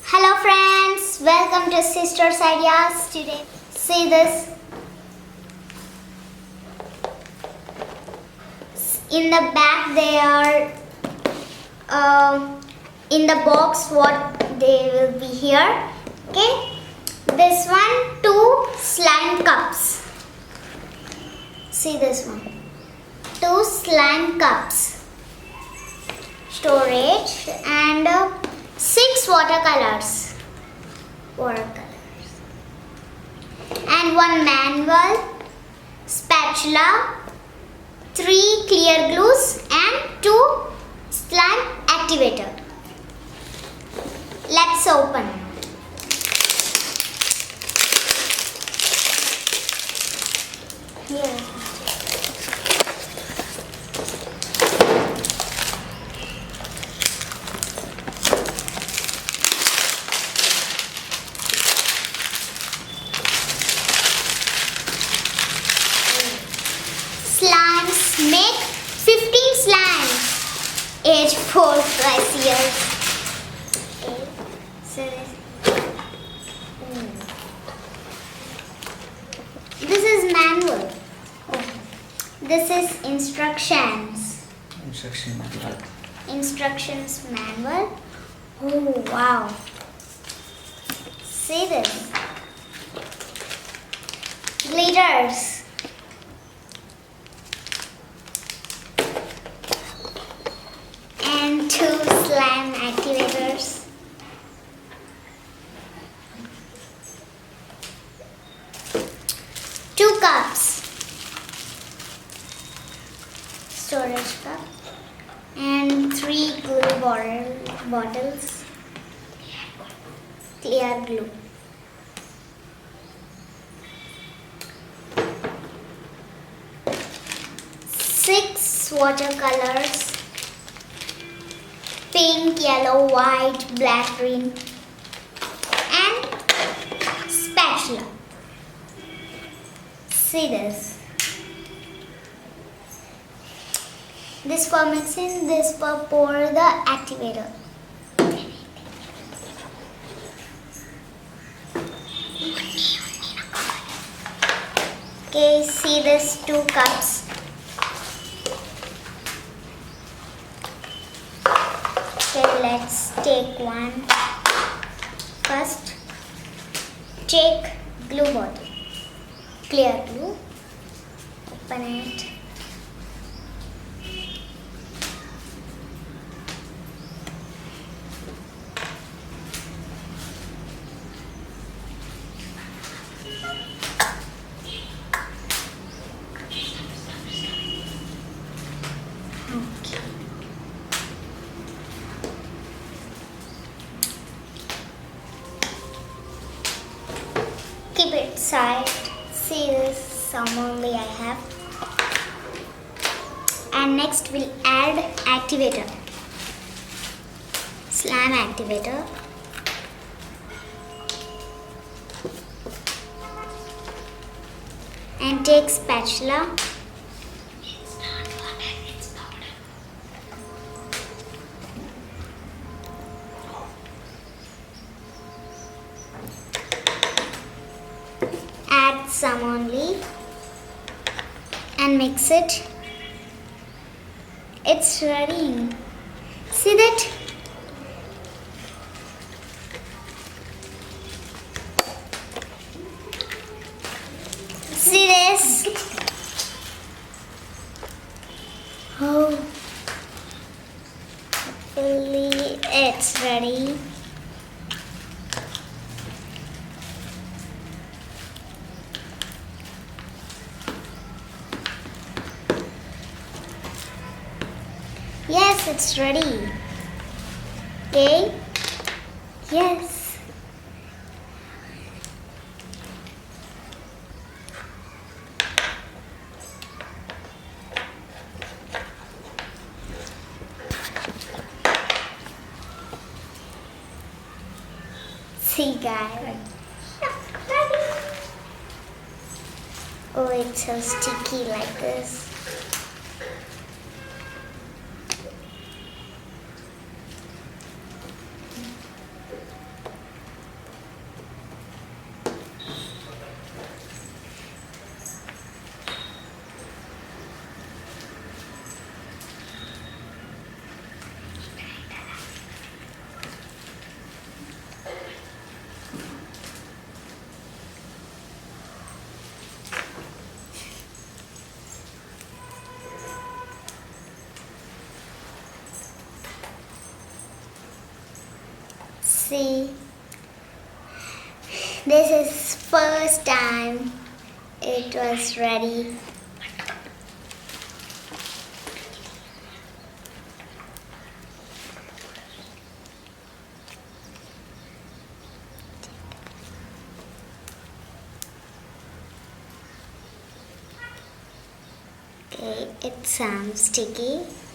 Hello friends, welcome to Sisters Ideas. Today, see this. In the back they are in the box what they will be here. Okay, this one, 2 slime cups. See this one, 2 slime cups. Storage and 6 watercolors. And 1 manual, spatula, 3 clear glues and 2 slime activator. Let's open. Here. Slimes, make 15 slimes, age 4+ years. Okay. So this is manual. This is instructions. Instructions manual. Oh wow. See this. Glitters. And 2 slime activators. Two cups. Storage cup. And 3 glue bottles. Clear glue. Six watercolors. Pink, yellow, white, black, green, and spatula. See this. This for mixing, this for pour the activator. Okay, see this 2 cups. Okay, let's take one. First, take glue bottle, clear glue, open it. Okay. Keep it side. See this, some only I have. And next we'll add activator. Slime activator. And take spatula. Add some only and mix it. It's ready. See that? See this? Oh, hopefully it's ready. Yes, it's ready. Okay? Yes. See guys. Oh, it's so sticky like this. see. This is first time it was ready. Okay, it's sticky.